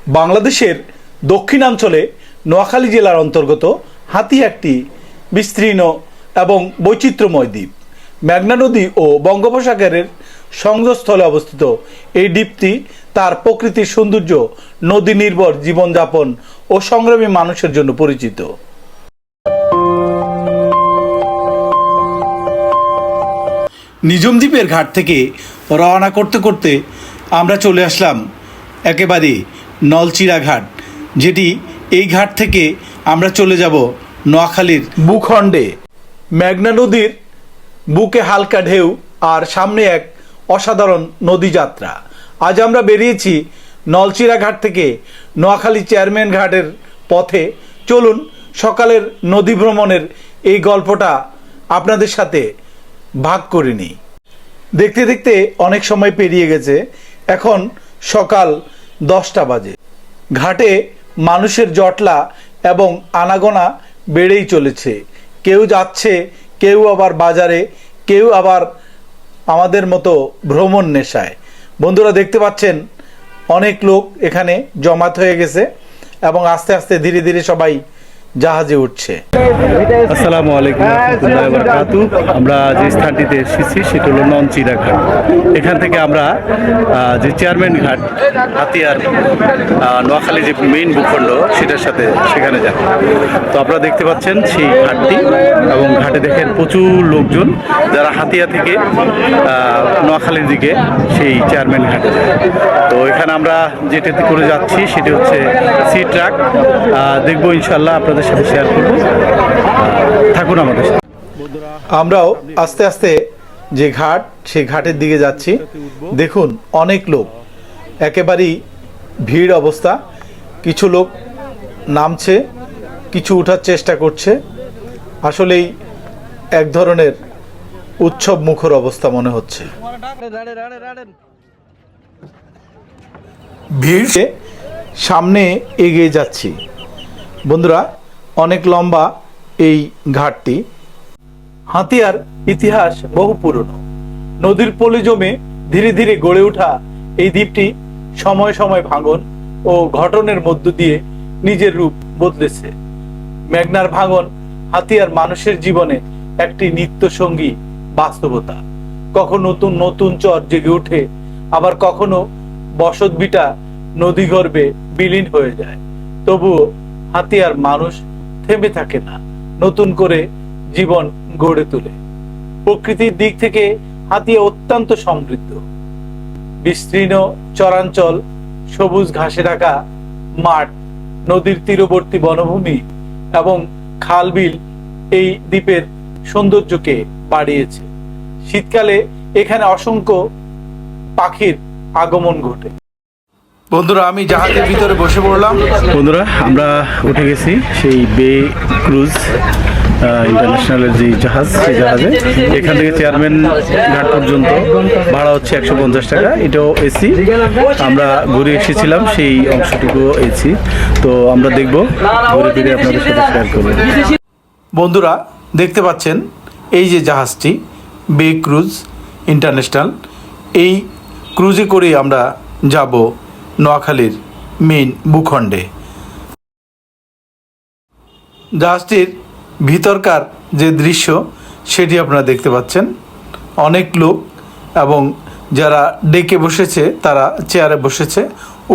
বাংলাদেশের দক্ষিণাঞ্চলে নোয়াখালী জেলার অন্তর্গত হাতিয়া একটি বিস্তীর্ণ এবং বৈচিত্র্যময় দ্বীপ। মেঘনা নদী ও বঙ্গোপসাগরের সংযোগস্থলে অবস্থিত এই দ্বীপটি তার প্রকৃতির সৌন্দর্য, নদী নির্ভর জীবনযাপন ও সংগ্রামী মানুষের জন্য পরিচিত। নিঝুম দ্বীপের ঘাট থেকে রওনা করতে করতে আমরা চলে আসলাম একেবারে নলচিরা ঘাট, যেটি এই ঘাট থেকে আমরা চলে যাব নোয়াখালীর ভূখণ্ডে। মেঘনা নদীর বুকে হালকা ঢেউ আর সামনে এক অসাধারণ নদী যাত্রা। আজ আমরা বেরিয়েছি নলচিরা ঘাট থেকে নোয়াখালী চেয়ারম্যান ঘাটের পথে। চলুন সকালের নদী ভ্রমণের এই গল্পটা আপনাদের সাথে ভাগ করে নিই। দেখতে দেখতে অনেক সময় পেরিয়ে গেছে, এখন সকাল 10টা বাজে। ঘাটে মানুষের জটলা এবং আনাগোনা বেড়েই চলেছে। কেউ যাচ্ছে, কেউ আবার বাজারে, কেউ আবার আমাদের মতো ভ্রমণ নেশায়। বন্ধুরা দেখতে পাচ্ছেন অনেক লোক এখানে জমায়েত হয়ে গেছে এবং আস্তে আস্তে ধীরে ধীরে সবাই জাহাজে উঠছে। আসসালামু আলাইকুম রাহমাতুল্লাহি ওয়া বারাকাতুহু। আমরা যে স্থানটিতে এসেছি সেটা হলো নলচিরা ঘাট। এখান থেকে আমরা যে চেয়ারম্যান ঘাট হাতিয়ার নোয়াখালী যে মেইন ভূখণ্ড সেটার সাথে সেখানে যাব। তো আপনারা দেখতে পাচ্ছেন সেই ঘাটটি, এবং ঘাটে দেখেন প্রচুর লোকজন যারা হাতিয়া থেকে নোয়াখালীর দিকে সেই চেয়ারম্যান ঘাটে যায়। তো এখানে আমরা যেটাতে করে যাচ্ছি সেটি হচ্ছে সি ট্রাক। দেখবো ইনশাল্লাহ আপনাদের সাথে শেয়ার করব, থাকুন আমাদের সাথে। আমরাও আস্তে আস্তে যে ঘাট সেই ঘাটের দিকে যাচ্ছি। দেখুন অনেক লোক, একেবারেই ভিড় অবস্থা। কিছু লোক নামছে, কিছু ওঠার চেষ্টা করছে। আসলেই এক ধরনের উৎসব মুখর অবস্থা মনে হচ্ছে। ভিড় সামনে এগিয়ে যাচ্ছি। বন্ধুরা অনেক লম্বা এই ঘাটটি। হাতিয়ার ইতিহাস বহু পুরনো। নদীর পলি জমে ধীরে ধীরে গড়ে ওঠা এই দ্বীপটি সময় সময় ভাঙন ও ঘটনের মধ্য দিয়ে নিজের রূপ বদলেছে। মেঘনার ভাঙন হাতিয়ার মানুষের জীবনে একটি নিত্য সঙ্গী বাস্তবতা। কখনো নতুন নতুন চর জেগে ওঠে, আবার কখনো বসত ভিটা নদী গর্ভে বিলীন হয়ে যায়। তবুও হাতিয়ার মানুষ থেমে থাকে না, নতুন করে জীবন গড়ে তোলে। প্রকৃতির দিক থেকে হাতিয়া অত্যন্ত সমৃদ্ধ। বিস্তীর্ণ চরাঞ্চল, সবুজ ঘাসে ঢাকা মাঠ, নদীর তীরবর্তী বনভূমি এবং খাল বিল এই দ্বীপের সৌন্দর্যকে বাড়িয়েছে। শীতকালে এখানে অসংখ্য পাখির আগমন ঘটে। বন্ধুরা আমি জাহাজের ভিতরে বসে পড়লাম। বন্ধুরা আমরা উঠে গেছি সেই বে ক্রুজ ইন্টারন্যাশনালের যে জাহাজ, সেই জাহাজে। এখান থেকে চেয়ারম্যান ঘাট পর্যন্ত ভাড়া হচ্ছে 150 টাকা। এটাও এসি। আমরা ঘুরে এসেছিলাম সেই অংশটুকু এসি। তো আমরা দেখবো, ঘুরে ফিরে আপনাদের সাথে শেয়ার করবো। বন্ধুরা দেখতে পাচ্ছেন এই যে জাহাজটি বে ক্রুজ ইন্টারন্যাশনাল, এই ক্রুজে করে আমরা যাব নোয়াখালীর মেইন ভূখণ্ডে। জাহাজটির ভিতরকার যে দৃশ্য সেটি আপনারা দেখতে পাচ্ছেন। অনেক লোক এবং যারা ডেকে বসেছে তারা চেয়ারে বসেছে।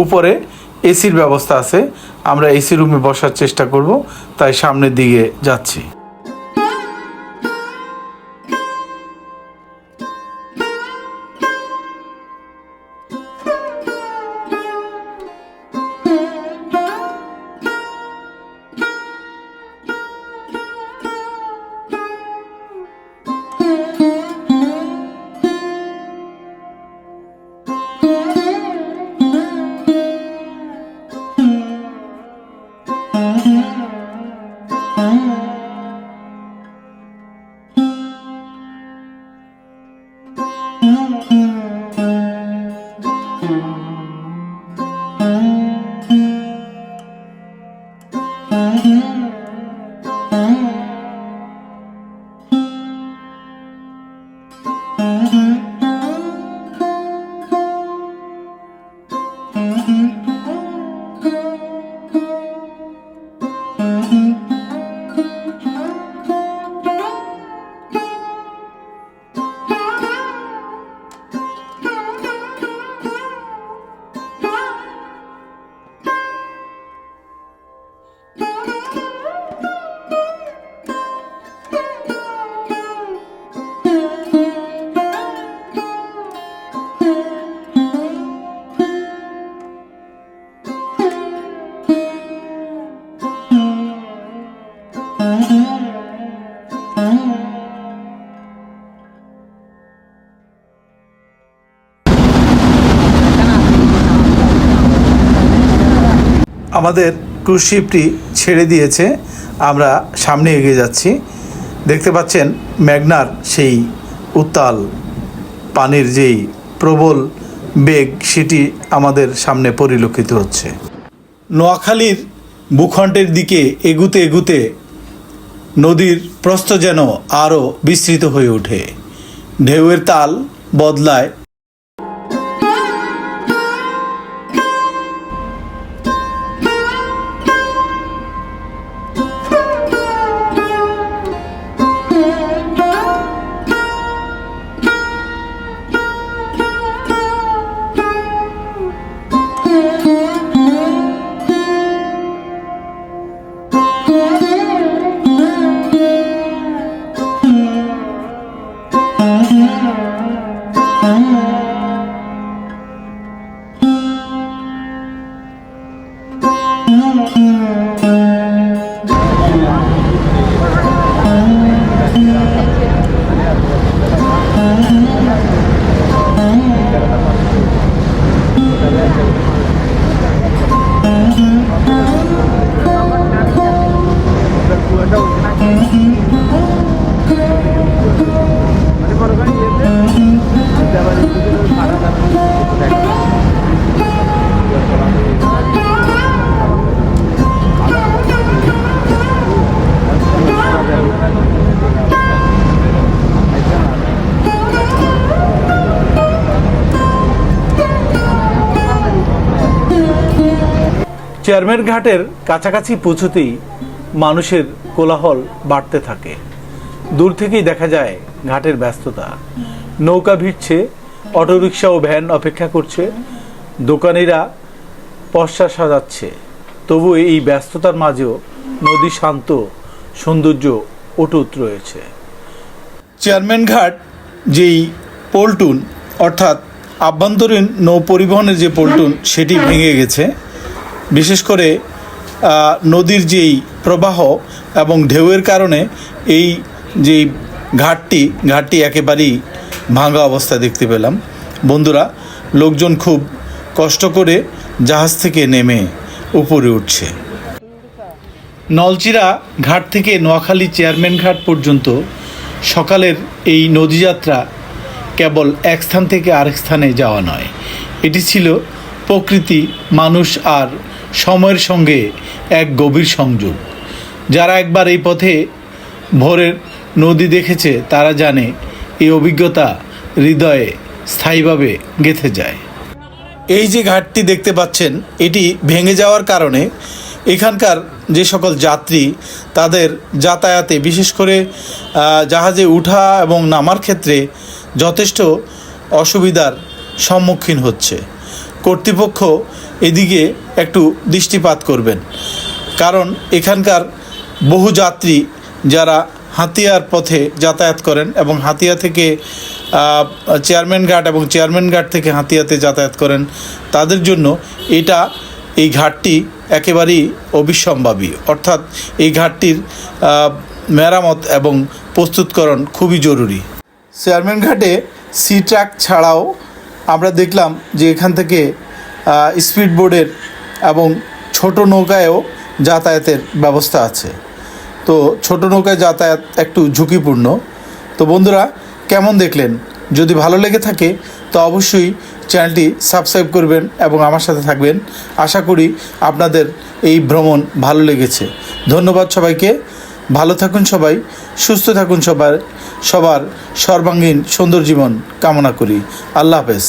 উপরে এসির ব্যবস্থা আছে। আমরা এসি রুমে বসার চেষ্টা করব, তাই সামনের দিকে যাচ্ছি। আমাদের ক্রুজ শিপটি ছেড়ে দিয়েছে, আমরা সামনে এগিয়ে যাচ্ছি। দেখতে পাচ্ছেন মেঘনার সেই উত্তাল পানির যেই প্রবল বেগ সেটি আমাদের সামনে পরিলক্ষিত হচ্ছে। নোয়াখালীর ভূখণ্ডের দিকে এগুতে এগুতে নদীর প্রস্থ যেন আরও বিস্তৃত হয়ে ওঠে, ঢেউয়ের তাল বদলায়। চেয়ারম্যান ঘাটের কাছাকাছি পৌঁছতেই মানুষের কোলাহল বাড়তে থাকে। দূর থেকেই দেখা যায় ঘাটের ব্যস্ততা, নৌকা ভিড়ছে, অটোরিকশা ও ভ্যান অপেক্ষা করছে, দোকানিরা পসরা সাজাচ্ছে। তবু এই ব্যস্ততার মাঝেও নদী শান্ত, সৌন্দর্য অটুট রয়েছে। চেয়ারম্যান ঘাট যেই পল্টন অর্থাৎ আভ্যন্তরীণ নৌ পরিবহনের যে পল্টন সেটি ভেঙে গেছে। বিশেষ করে নদীর প্রবাহ এবং ঢেউয়ের কারণে এই যে ঘাটটি একেবারেই ভাঙা অবস্থা দেখতে পেলাম। বন্ধুরা, লোকজন খুব কষ্ট করে জাহাজ থেকে নেমে উপরে উঠছে। নলচিরা ঘাট থেকে নোয়াখালী চেয়ারম্যান ঘাট পর্যন্ত সকালের এই নদীযাত্রা কেবল এক স্থান থেকে আরেক স্থানে যাওয়া নয়, এটি ছিল প্রকৃতি, মানুষ আর সময়ের সঙ্গে এক গভীর সংযোগ। যারা একবার এই পথে ভোরের নদী দেখেছে তারা জানে এই অভিজ্ঞতা হৃদয়ে স্থায়ীভাবে গেঁথে যায়। এই যে ঘাটটি দেখতে পাচ্ছেন, এটি ভেঙে যাওয়ার কারণে এখানকার যে সকল যাত্রী তাদের যাতায়াতে, বিশেষ করে জাহাজে উঠা এবং নামার ক্ষেত্রে যথেষ্ট অসুবিধার সম্মুখীন হচ্ছে। কর্তৃপক্ষ এদিকে একটু দৃষ্টিপাত করবেন, কারণ এখানকার বহু যাত্রী যারা হাতিয়ার পথে যাতায়াত করেন এবং হাতিয়া থেকে চেয়ারম্যান ঘাট এবং চেয়ারম্যান ঘাট থেকে হাতিয়াতে যাতায়াত করেন, তাদের জন্য এই ঘাটটি একেবারেই অবিসম্ভাবী। অর্থাৎ এই ঘাটটির মেরামত এবং প্রস্তুতকরণ খুবই জরুরি। চেয়ারম্যান ঘাটে সি ট্রাক ছাড়াও আমরা দেখলাম যে এখান থেকে স্পিড বোটের এবং ছোট নৌকায়ও যাতায়াতের ব্যবস্থা আছে। তো ছোট নৌকায় যাতায়াত একটু ঝুঁকিপূর্ণ। তো বন্ধুরা, কেমন দেখলেন? যদি ভালো লেগে থাকে তো অবশ্যই চ্যানেলটি সাবস্ক্রাইব করবেন এবং আমার সাথে থাকবেন। আশা করি আপনাদের এই ভ্রমণ ভালো লেগেছে। ধন্যবাদ সবাইকে। ভালো থাকুন সবাই, সুস্থ থাকুন সবার সর্বাঙ্গীন সুন্দর জীবন কামনা করি। আল্লাহ হাফেজ।